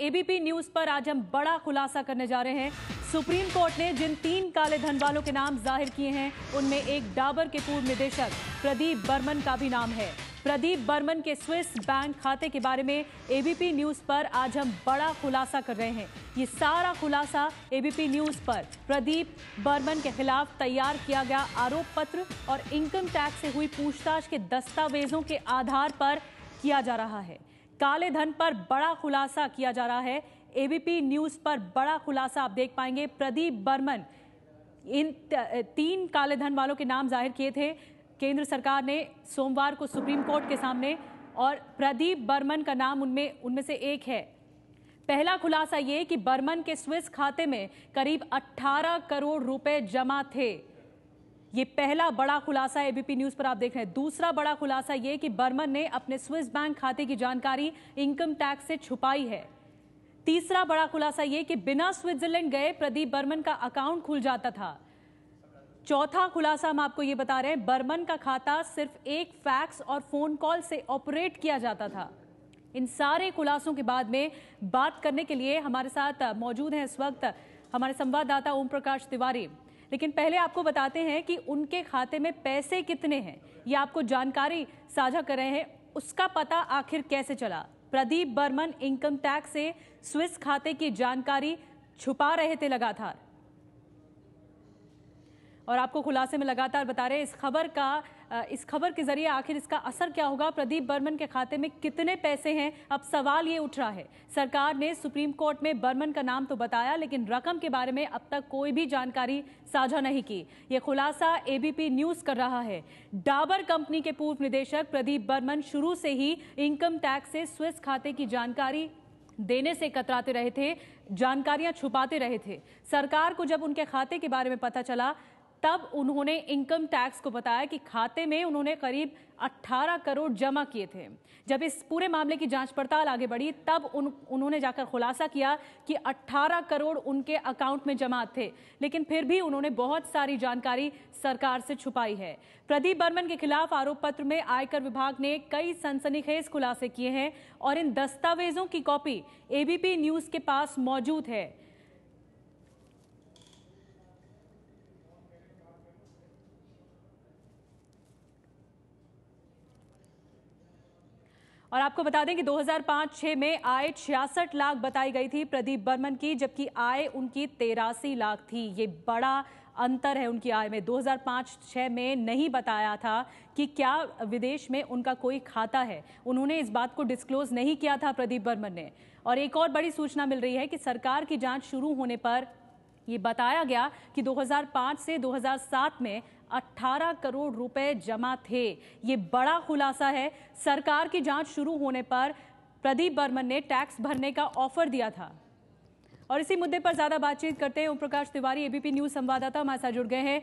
ABP news पर आज हम बड़ा खुलासा करने जा रहे हैं। सुप्रीम कोर्ट ने जिन 3 काले धन वालों के नाम जाहिर किए हैं, उनमें एक डाबर के पूर्व निदेशक प्रदीप बर्मन का भी नाम है। प्रदीप बर्मन के स्विस बैंक खाते के बारे में एबीपी न्यूज पर आज हम बड़ा खुलासा कर रहे हैं। ये सारा खुलासा एबीपी न्यूज पर प्रदीप बर्मन के खिलाफ तैयार किया गया आरोप पत्र और इनकम टैक्स से हुई पूछताछ के दस्तावेजों के आधार पर किया जा रहा है। काले धन पर बड़ा खुलासा किया जा रहा है। एबीपी न्यूज पर बड़ा खुलासा आप देख पाएंगे। प्रदीप बर्मन, इन 3 काले धन वालों के नाम जाहिर किए थे केंद्र सरकार ने सोमवार को सुप्रीम कोर्ट के सामने, और प्रदीप बर्मन का नाम उनमें से एक है। पहला खुलासा ये कि बर्मन के स्विस खाते में करीब 18 करोड़ रुपए जमा थे। ये पहला बड़ा खुलासा एबीपी न्यूज पर आप देख रहे हैं। दूसरा बड़ा खुलासा ये कि बर्मन ने अपने स्विस बैंक खाते की जानकारी इनकम टैक्स से छुपाई है। तीसरा बड़ा खुलासा ये कि बिना स्विट्जरलैंड गए प्रदीप बर्मन का अकाउंट खुल जाता था। चौथा खुलासा हम आपको ये बता रहे हैं, बर्मन का खाता सिर्फ एक फैक्स और फोन कॉल से ऑपरेट किया जाता था। इन सारे खुलासों के बाद में बात करने के लिए हमारे साथ मौजूद हैं इस वक्त हमारे संवाददाता ओम प्रकाश तिवारी। लेकिन पहले आपको बताते हैं कि उनके खाते में पैसे कितने हैं, ये आपको जानकारी साझा कर रहे हैं। उसका पता आखिर कैसे चला? प्रदीप बर्मन इनकम टैक्स से स्विस खाते की जानकारी छुपा रहे थे लगातार, और आपको खुलासे में लगातार बता रहे हैं इस खबर के जरिए आखिर इसका असर क्या होगा, प्रदीप बर्मन के खाते में कितने पैसे हैं। अब सवाल ये उठ रहा है, सरकार ने सुप्रीम कोर्ट में बर्मन का नाम तो बताया, लेकिन रकम के बारे में अब तक कोई भी जानकारी साझा नहीं की। ये खुलासा एबीपी न्यूज कर रहा है। डाबर कंपनी के पूर्व निदेशक प्रदीप बर्मन शुरू से ही इनकम टैक्स से स्विस खाते की जानकारी देने से कतराते रहे थे, जानकारियां छुपाते रहे थे। सरकार को जब उनके खाते के बारे में पता चला, तब उन्होंने इनकम टैक्स को बताया कि खाते में उन्होंने करीब 18 करोड़ जमा किए थे। जब इस पूरे मामले की जांच पड़ताल आगे बढ़ी, तब उन्होंने जाकर खुलासा किया कि 18 करोड़ उनके अकाउंट में जमा थे, लेकिन फिर भी उन्होंने बहुत सारी जानकारी सरकार से छुपाई है। प्रदीप बर्मन के खिलाफ आरोप पत्र में आयकर विभाग ने कई सनसनीखेज खुलासे किए हैं, और इन दस्तावेजों की कॉपी एबीपी न्यूज के पास मौजूद है। और आपको बता दें कि 2005-06 में आय 66 लाख बताई गई थी प्रदीप बर्मन की, जबकि आय उनकी 83 लाख थी। ये बड़ा अंतर है उनकी आय में। 2005-06 में नहीं बताया था कि क्या विदेश में उनका कोई खाता है। उन्होंने इस बात को डिस्क्लोज नहीं किया था प्रदीप बर्मन ने। और एक और बड़ी सूचना मिल रही है कि सरकार की जांच शुरू होने पर ये बताया गया कि 2005 से 2007 में 18 करोड़ रुपए जमा थे। ये बड़ा खुलासा है। सरकार की जांच शुरू होने पर प्रदीप बर्मन ने टैक्स भरने का ऑफर दिया था। और इसी मुद्दे पर ज्यादा बातचीत करते हैं। ओम प्रकाश तिवारी, एबीपी न्यूज संवाददाता, हमारे साथ जुड़ गए हैं।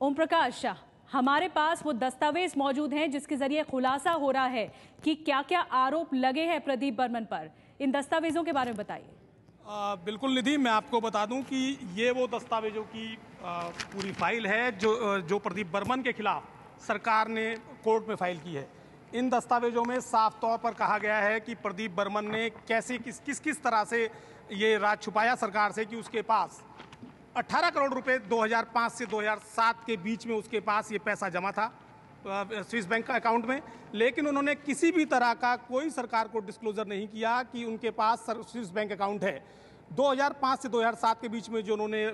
ओम प्रकाश, हमारे पास वो दस्तावेज मौजूद हैं जिसके जरिए खुलासा हो रहा है कि क्या क्या आरोप लगे हैं प्रदीप बर्मन पर। इन दस्तावेजों के बारे में बताइए। बिल्कुल निधि, मैं आपको बता दूं कि ये वो दस्तावेजों की पूरी फाइल है जो प्रदीप बर्मन के खिलाफ सरकार ने कोर्ट में फाइल की है। इन दस्तावेजों में साफ तौर पर कहा गया है कि प्रदीप बर्मन ने कैसे किस तरह से ये राज छुपाया सरकार से कि उसके पास 18 करोड़ रुपए 2005 से 2007 के बीच में उसके पास ये पैसा जमा था स्विस बैंक का अकाउंट में, लेकिन उन्होंने किसी भी तरह का कोई सरकार को डिस्क्लोजर नहीं किया कि उनके पास स्विस बैंक अकाउंट है। 2005 से 2007 के बीच में जो उन्होंने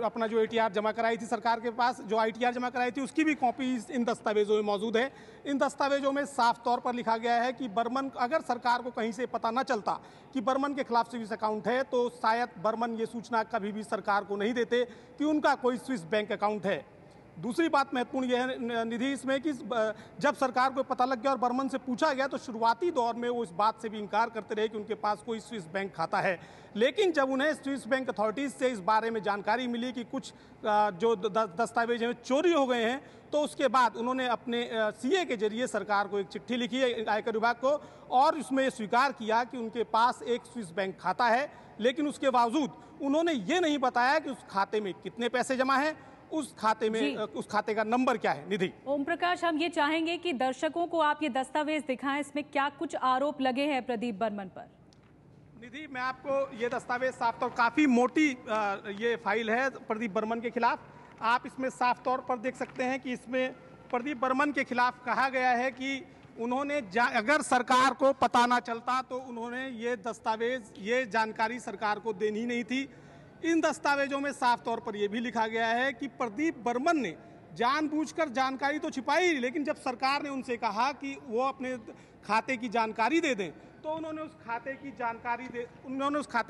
अपना जो ATR जमा कराई थी सरकार के पास, जो ITR जमा कराई थी, उसकी भी कॉपी इन दस्तावेजों में मौजूद है। इन दस्तावेजों में साफ तौर पर लिखा गया है कि बर्मन, अगर सरकार को कहीं से पता न चलता कि बर्मन के खिलाफ स्विस अकाउंट है, तो शायद बर्मन ये सूचना कभी भी सरकार को नहीं देते कि उनका कोई स्विस बैंक अकाउंट है। दूसरी बात महत्वपूर्ण यह है निधि इसमें कि जब सरकार को पता लग गया और बर्मन से पूछा गया, तो शुरुआती दौर में वो इस बात से भी इनकार करते रहे कि उनके पास कोई स्विस बैंक खाता है। लेकिन जब उन्हें स्विस बैंक अथॉरिटीज़ से इस बारे में जानकारी मिली कि कुछ जो दस्तावेज हैं चोरी हो गए हैं, तो उसके बाद उन्होंने अपने CA के जरिए सरकार को एक चिट्ठी लिखी है, आयकर विभाग को, और उसमें स्वीकार किया कि उनके पास एक स्विस बैंक खाता है। लेकिन उसके बावजूद उन्होंने ये नहीं बताया कि उस खाते में कितने पैसे जमा हैं, उस खाते का नंबर क्या है। निधि, ओम प्रकाश, हम ये चाहेंगे कि दर्शकों को आप ये दस्तावेज दिखाएं, इसमें क्या कुछ आरोप लगे हैं प्रदीप बर्मन पर। निधि, मैं आपको ये दस्तावेज साफ तौर, काफी मोटी ये फाइल है प्रदीप बर्मन के खिलाफ। आप इसमें साफ तौर पर देख सकते हैं कि इसमें प्रदीप बर्मन के खिलाफ कहा गया है कि उन्होंने अगर सरकार को पता ना चलता तो उन्होंने ये दस्तावेज, ये जानकारी सरकार को देनी नहीं थी। इन दस्तावेजों में साफ तौर पर यह भी लिखा गया है कि प्रदीप बर्मन ने जानबूझकर जानकारी तो छिपाई, लेकिन जब सरकार ने उनसे कहा कि वो अपने खाते की जानकारी दे दें तो उन्होंने उस खाते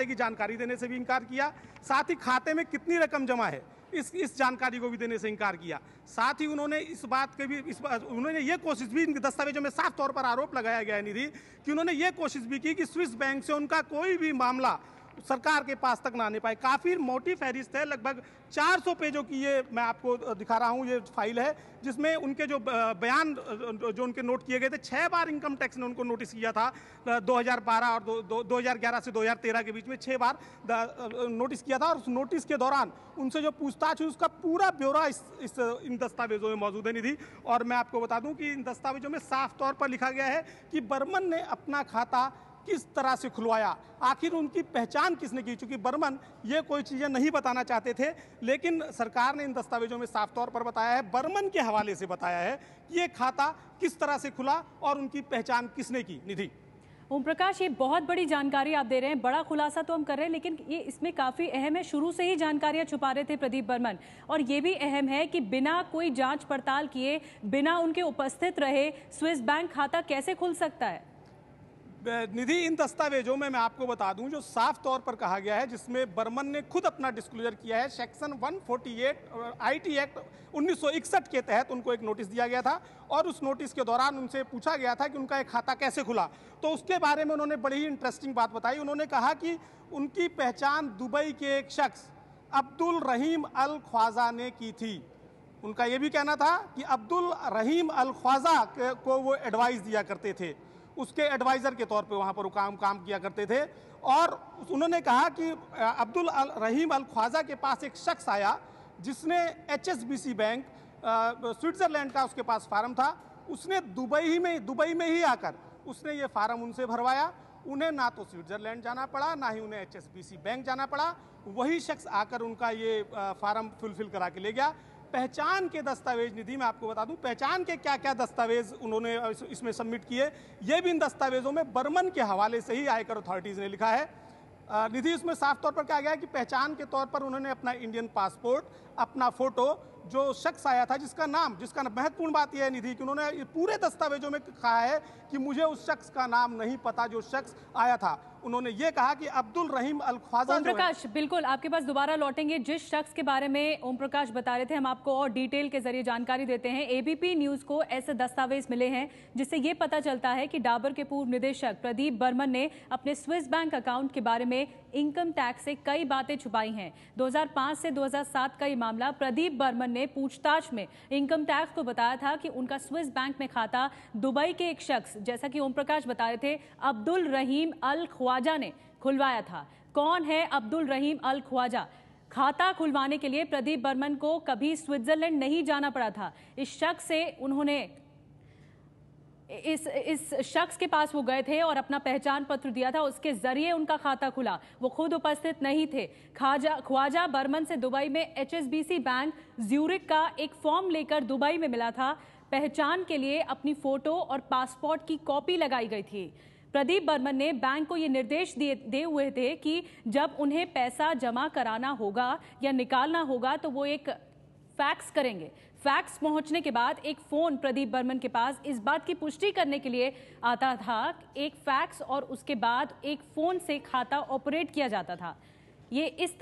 की जानकारी देने से भी इनकार किया। साथ ही खाते में कितनी रकम जमा है इस जानकारी को भी देने से इनकार किया। साथ ही उन्होंने उन्होंने ये कोशिश भी, दस्तावेजों में साफ तौर पर आरोप लगाया गया है निधि, कि उन्होंने ये कोशिश भी की कि स्विस बैंक से उनका कोई भी मामला सरकार के पास तक ना आने पाए। काफी मोटी फहरिस्त है, लगभग 400 पेजों की ये मैं आपको दिखा रहा हूँ, ये फाइल है जिसमें उनके जो बयान जो उनके नोट किए गए थे, 6 बार इनकम टैक्स ने उनको नोटिस किया था। 2012 और 2011 से 2013 के बीच में 6 बार नोटिस किया था, और उस नोटिस के दौरान उनसे जो पूछताछ हुई उसका पूरा ब्यौरा इन दस्तावेजों में मौजूद है निधि। और मैं आपको बता दूं कि इन दस्तावेजों में साफ तौर पर लिखा गया है कि बर्मन ने अपना खाता किस तरह से खुलवाया, आखिर उनकी पहचान किसने की। चूंकि बर्मन ये कोई चीजें नहीं बताना चाहते थे, लेकिन सरकार ने इन दस्तावेजों में साफ तौर पर बताया है, बर्मन के हवाले से बताया है कि ये खाता किस तरह से खुला और उनकी पहचान किसने की। निधि, ओम प्रकाश, ये बहुत बड़ी जानकारी आप दे रहे हैं, बड़ा खुलासा तो हम कर रहे हैं, लेकिन ये इसमें काफी अहम है, शुरू से ही जानकारियां छुपा रहे थे प्रदीप बर्मन। और ये भी अहम है कि बिना कोई जांच पड़ताल किए, बिना उनके उपस्थित रहे स्विस बैंक खाता कैसे खुल सकता है? निधि, इन दस्तावेजों में मैं आपको बता दूं जो साफ तौर पर कहा गया है, जिसमें बर्मन ने खुद अपना डिस्क्लोजर किया है। सेक्शन 148 आईटी एक्ट 1961 के तहत उनको एक नोटिस दिया गया था, और उस नोटिस के दौरान उनसे पूछा गया था कि उनका एक खाता कैसे खुला। तो उसके बारे में उन्होंने बड़ी ही इंटरेस्टिंग बात बताई। उन्होंने कहा कि उनकी पहचान दुबई के एक शख्स अब्दुल रहीम अल ख्वाजा ने की थी। उनका यह भी कहना था कि अब्दुल रहीम अल ख्वाजा को वो एडवाइस दिया करते थे, उसके एडवाइजर के तौर पे वहाँ पर वो काम किया करते थे। और उन्होंने कहा कि अब्दुल रहीम अल ख्वाजा के पास एक शख्स आया जिसने HSBC बैंक, स्विट्जरलैंड का उसके पास फार्म था, उसने दुबई में ही आकर उसने ये फार्म उनसे भरवाया। उन्हें ना तो स्विट्जरलैंड जाना पड़ा, ना ही उन्हें HSBC बैंक जाना पड़ा। वही शख्स आकर उनका ये फार्म फुलफिल करा के ले गया। पहचान के दस्तावेज, निधि मैं आपको बता दूं पहचान के क्या क्या दस्तावेज उन्होंने इसमें सबमिट किए, ये भी इन दस्तावेजों में बर्मन के हवाले से ही आयकर अथॉरिटीज ने लिखा है। निधि, इसमें साफ तौर पर कहा गया है कि पहचान के तौर पर उन्होंने अपना इंडियन पासपोर्ट, अपना फोटो, जो शख्स आया था जिसका महत्वपूर्ण बात यह है निधि कि उन्होंने पूरे दस्तावेजों में कहा है कि मुझे उस शख्स का नाम नहीं पता जो शख्स आया था। उन्होंने ये कहा कि अब्दुल रहीम अल ख्वाजा। ओम प्रकाश, बिल्कुल आपके पास दोबारा लौटेंगे। जिस शख्स के बारे में ओम प्रकाश बता रहे थे, हम आपको और डिटेल के जरिए जानकारी देते हैं। एबीपी न्यूज को ऐसे दस्तावेज मिले हैं जिससे ये पता चलता है कि डाबर के पूर्व निदेशक प्रदीप बर्मन ने अपने स्विस बैंक अकाउंट के बारे में इनकम टैक्स से कई बातें छुपाई हैं। 2005 से 2007 का ये मामला, प्रदीप बर्मन ने पूछताछ में इनकम टैक्स को बताया था कि उनका स्विस बैंक में खाता दुबई के एक शख्स, जैसा कि ओम प्रकाश बता रहे थे, अब्दुल रहीम अल ख्वाजा ने खुलवाया था। कौन है अब्दुल रहीम अल ख्वाजा? खाता खुलवाने के लिए प्रदीप बर्मन को कभी स्विट्जरलैंड नहीं जाना पड़ा था। इस शख्स से उन्होंने इस शख्स के पास वो गए थे और अपना पहचान पत्र दिया था, उसके जरिए उनका खाता खुला। वो खुद उपस्थित नहीं थे। ख्वाजा बर्मन से दुबई में HSBC बैंक ज्यूरिक का एक फॉर्म लेकर दुबई में मिला था। पहचान के लिए अपनी फोटो और पासपोर्ट की कॉपी लगाई गई थी। प्रदीप बर्मन ने बैंक को ये निर्देश दिए हुए थे कि जब उन्हें पैसा जमा कराना होगा या निकालना होगा तो वो एक फैक्स करेंगे। फैक्स पहुंचने के बाद एक फोन प्रदीप बर्मन के पास इस बात की पुष्टि करने के लिए आता था। एक फैक्स और उसके बाद एक फोन से खाता ऑपरेट किया जाता था। ये इस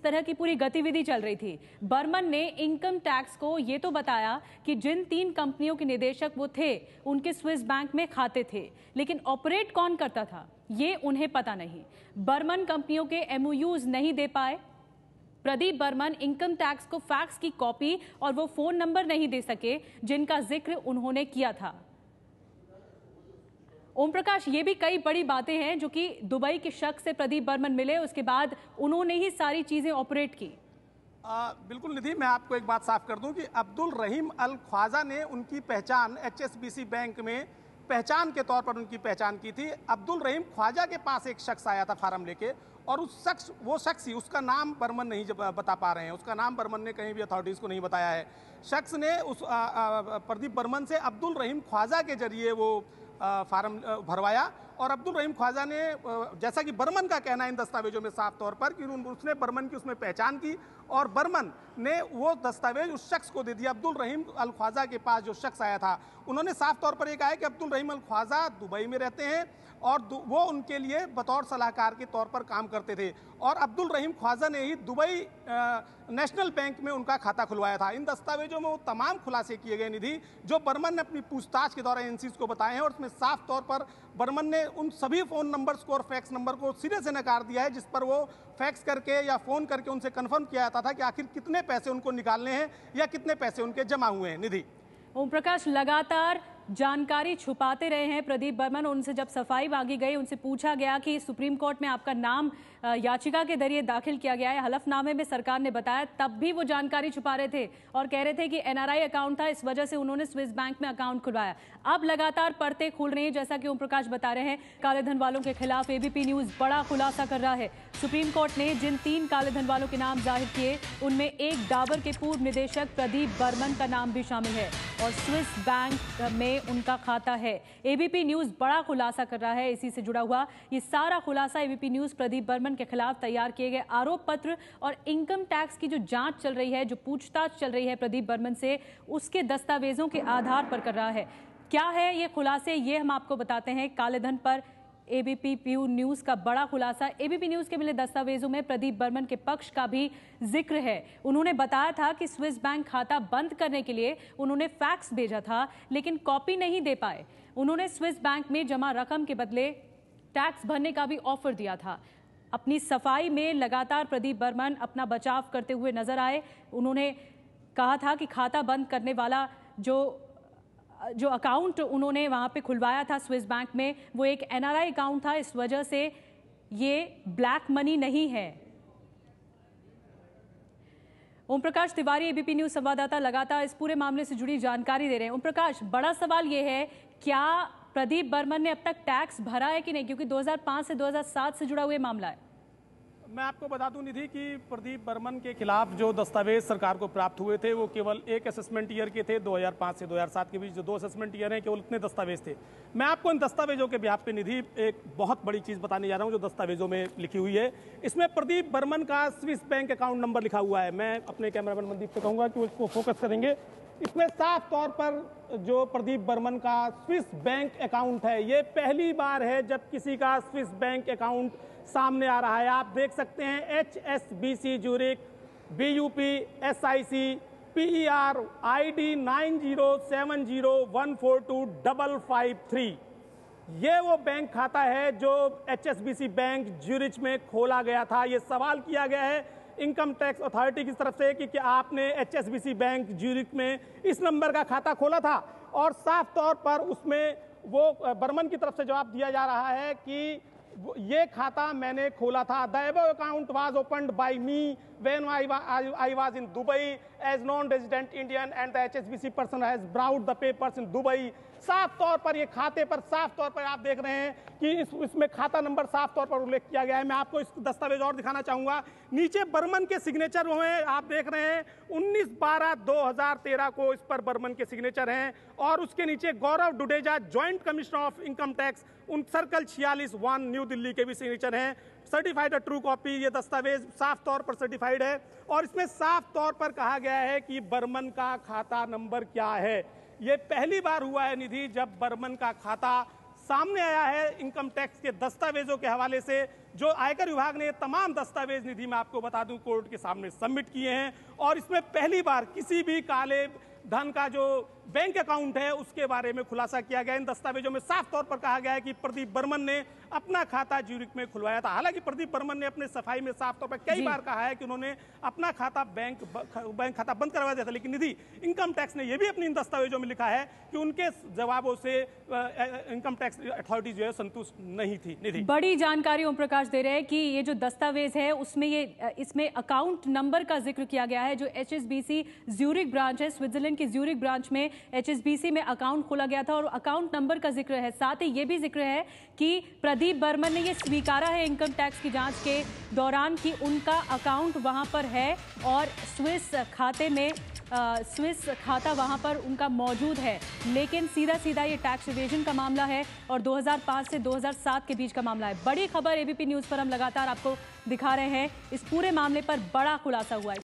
तरह की पूरी गतिविधि चल रही थी। बर्मन ने इनकम टैक्स को ये तो बताया कि जिन 3 कंपनियों के निदेशक वो थे उनके स्विस बैंक में खाते थे, लेकिन ऑपरेट कौन करता था ये उन्हें पता नहीं। बर्मन कंपनियों के MOUs नहीं दे पाए। प्रदीप बर्मन इनकम टैक्स को फैक्स की कॉपी और वो फोन नंबर नहीं दे सके जिनका जिक्र उन्होंने किया था। ओम प्रकाश, ये भी कई बड़ी बातें हैं जो कि दुबई के शख्स से प्रदीप बर्मन मिले, उसके बाद उन्होंने ही सारी चीजें ऑपरेट की। बिल्कुल निधि, मैं आपको एक बात साफ कर दूं कि अब्दुल रहीम अल ख्वाजा ने उनकी पहचान HSBC बैंक में पहचान के तौर पर उनकी पहचान की थी। अब्दुल रहीम ख्वाजा के पास एक शख्स आया था फार्म लेके, और वो शख्स ही, उसका नाम बर्मन नहीं बता पा रहे हैं, उसका नाम बर्मन ने कहीं भी अथॉरिटीज़ को नहीं बताया है। शख्स ने उस प्रदीप बर्मन से अब्दुल रहीम ख्वाजा के जरिए वो फार्म भरवाया, और अब्दुल रहीम ख्वाजा ने, जैसा कि बर्मन का कहना है इन दस्तावेजों में साफ तौर पर, कि उसने बर्मन की उसमें पहचान की और बर्मन ने वो दस्तावेज उस शख्स को दे दिया। अब्दुल रहीम अल ख्वाजा के पास जो शख्स आया था, उन्होंने साफ तौर पर ये कहा है कि अब्दुल रहीम अल ख्वाजा दुबई में रहते हैं और वो उनके लिए बतौर सलाहकार के तौर पर काम करते थे, और अब्दुल रहीम ख्वाजा ने ही दुबई नेशनल बैंक में उनका खाता खुलवाया था। इन दस्तावेजों में वो तमाम खुलासे किए गए निधि जो बर्मन ने अपनी पूछताछ के दौरान एजेंसीज को बताए हैं, और उसमें साफ तौर पर बर्मन ने उन सभी फ़ोन नंबर्स को और फैक्स नंबर को सिरे से नकार दिया है जिस पर वो फैक्स करके या फ़ोन करके उनसे कन्फर्म किया जाता था कि आखिर कितने पैसे उनको निकालने हैं या कितने पैसे उनके जमा हुए हैं। निधि, ओम प्रकाश लगातार जानकारी छुपाते रहे हैं प्रदीप बर्मन। उनसे जब सफाई मांगी गई, उनसे पूछा गया कि सुप्रीम कोर्ट में आपका नाम याचिका के जरिए दाखिल किया गया है, हलफनामे में सरकार ने बताया, तब भी वो जानकारी छुपा रहे थे और कह रहे थे कि एनआरआई अकाउंट था, इस वजह से उन्होंने स्विस बैंक में अकाउंट खुलवाया। अब लगातार परतें खुल रही हैं, जैसा कि ओम प्रकाश बता रहे हैं। काले धन वालों के खिलाफ एबीपी न्यूज बड़ा खुलासा कर रहा है। सुप्रीम कोर्ट ने जिन 3 काले धन वालों के नाम जाहिर किए, उनमें एक डाबर के पूर्व निदेशक प्रदीप बर्मन का नाम भी शामिल है और स्विस बैंक में उनका खाता है। एबीपी न्यूज बड़ा खुलासा कर रहा है। इसी से जुड़ा हुआ ये सारा खुलासा एबीपी न्यूज प्रदीप बर्मन के खिलाफ तैयार किए गए आरोप पत्र और इनकम टैक्स की जो जांच चल रही है, जो पूछताछ चल रही है प्रदीप बर्मन से, उसके दस्तावेजों के आधार पर कर रहा है। क्या है ये खुलासे, ये हम आपको बताते हैं। काले धन पर एबीपी न्यूज का बड़ा खुलासा। एबीपी न्यूज के मिले दस्तावेजों में प्रदीप बर्मन के पक्ष का भी जिक्र है। उन्होंने बताया था कि स्विस बैंक खाता बंद करने के लिए उन्होंने फैक्स भेजा था, लेकिन कॉपी नहीं दे पाए। उन्होंने स्विस बैंक में जमा रकम के बदले टैक्स भरने का भी ऑफर दिया था। अपनी सफाई में लगातार प्रदीप बर्मन अपना बचाव करते हुए नजर आए। उन्होंने कहा था कि खाता बंद करने वाला जो अकाउंट उन्होंने वहां पे खुलवाया था स्विस बैंक में, वो एक एनआरआई अकाउंट था, इस वजह से ये ब्लैक मनी नहीं है। ओम प्रकाश तिवारी एबीपी न्यूज संवाददाता लगातार इस पूरे मामले से जुड़ी जानकारी दे रहे हैं। ओम प्रकाश, बड़ा सवाल ये है, क्या प्रदीप बर्मन ने अब तक टैक्स भरा है कि नहीं, क्योंकि 2005 से 2007 से जुड़ा हुआ मामला है। मैं आपको बता दूं निधि कि प्रदीप बर्मन के खिलाफ जो दस्तावेज सरकार को प्राप्त हुए थे वो केवल एक असेसमेंट ईयर के थे। 2005 से 2007 के बीच जो 2 असेसमेंट ईयर हैं, केवल इतने दस्तावेज थे। मैं आपको इन दस्तावेजों के बिहाफ पे निधि एक बहुत बड़ी चीज़ बताने जा रहा हूं जो दस्तावेजों में लिखी हुई है। इसमें प्रदीप बर्मन का स्विस बैंक अकाउंट नंबर लिखा हुआ है। मैं अपने कैमरामैन मनदीप से कहूँगा कि उसको फोकस करेंगे। इसमें साफ तौर पर जो प्रदीप बर्मन का स्विस बैंक अकाउंट है, ये पहली बार है जब किसी का स्विस बैंक अकाउंट सामने आ रहा है। आप देख सकते हैं HSBC Zurich BUP SIC PER ID 9070142553। ये वो बैंक खाता है जो HSBC बैंक ज्यूरिच में खोला गया था। ये सवाल किया गया है इनकम टैक्स अथॉरिटी की तरफ से कि क्या आपने HSBC बैंक ज्यूरिक में इस नंबर का खाता खोला था, और साफ तौर पर उसमें वो बर्मन की तरफ से जवाब दिया जा रहा है कि ये खाता मैंने खोला था। The above account was opened by me when I was in Dubai as non resident Indian and the HSBC person has brought the papers in Dubai. साफ तौर पर ये खाते पर साफ तौर पर आप देख रहे हैं कि इसमें खाता नंबर साफ तौर पर उल्लेख किया गया है। मैं आपको इस दस्तावेज और दिखाना चाहूंगा। नीचे बर्मन के सिग्नेचर में आप देख रहे हैं 19/12/2013 को इस पर बर्मन के सिग्नेचर हैं, और उसके नीचे Gaurav Dudeja joint commissioner of income tax उन सर्कल 46 न्यू दिल्ली के भी सिग्नेचर हैं। सर्टिफाइड ट्रू कॉपी, ये दस्तावेज साफ तौर पर सर्टिफाइड है, और इसमें साफ तौर पर कहा गया है कि बर्मन का खाता नंबर क्या है। ये पहली बार हुआ है निधि जब बर्मन का खाता सामने आया है इनकम टैक्स के दस्तावेजों के हवाले से। जो आयकर विभाग ने तमाम दस्तावेज निधि में आपको बता दूं कोर्ट के सामने सबमिट किए हैं, और इसमें पहली बार किसी भी काले धन का जो बैंक अकाउंट है उसके बारे में खुलासा किया गया। इन दस्तावेजों में साफ तौर पर कहा गया है कि प्रदीप बर्मन ने अपना खाता ज्यूरिक में खुलवाया था। हालांकि प्रदीप बर्मन ने अपने सफाई में साफ तौर पर कई बार कहा है कि उन्होंने अपना खाता बैंक खाता बंद करवा दिया था, लेकिन निधि इनकम टैक्स ने यह भी अपनी इन दस्तावेजों में लिखा है कि उनके जवाबों से इनकम टैक्स अथॉरिटी जो है संतुष्ट नहीं थी। निधि, बड़ी जानकारी ओम प्रकाश दे रहे हैं कि ये जो दस्तावेज है उसमें इसमें अकाउंट नंबर का जिक्र किया गया है जो HSBC ज्यूरिक ब्रांच है, स्विट्जरलैंड की ज्यूरिक ब्रांच में HSBC में अकाउंट खोला गया था और अकाउंट नंबर का जिक्र है। साथ ही ये भी जिक्र है कि प्रदीप बर्मन ने ये स्वीकारा है इनकम टैक्स की जांच के दौरान कि उनका अकाउंट वहां पर है और स्विस खाता वहां पर उनका मौजूद है। लेकिन सीधा सीधा ये टैक्स इवेजन का मामला है और 2005 से 2007 के बीच का मामला है। बड़ी खबर ABP न्यूज़ पर हम लगातार आपको दिखा रहे हैं। इस पूरे मामले पर बड़ा खुलासा हुआ है।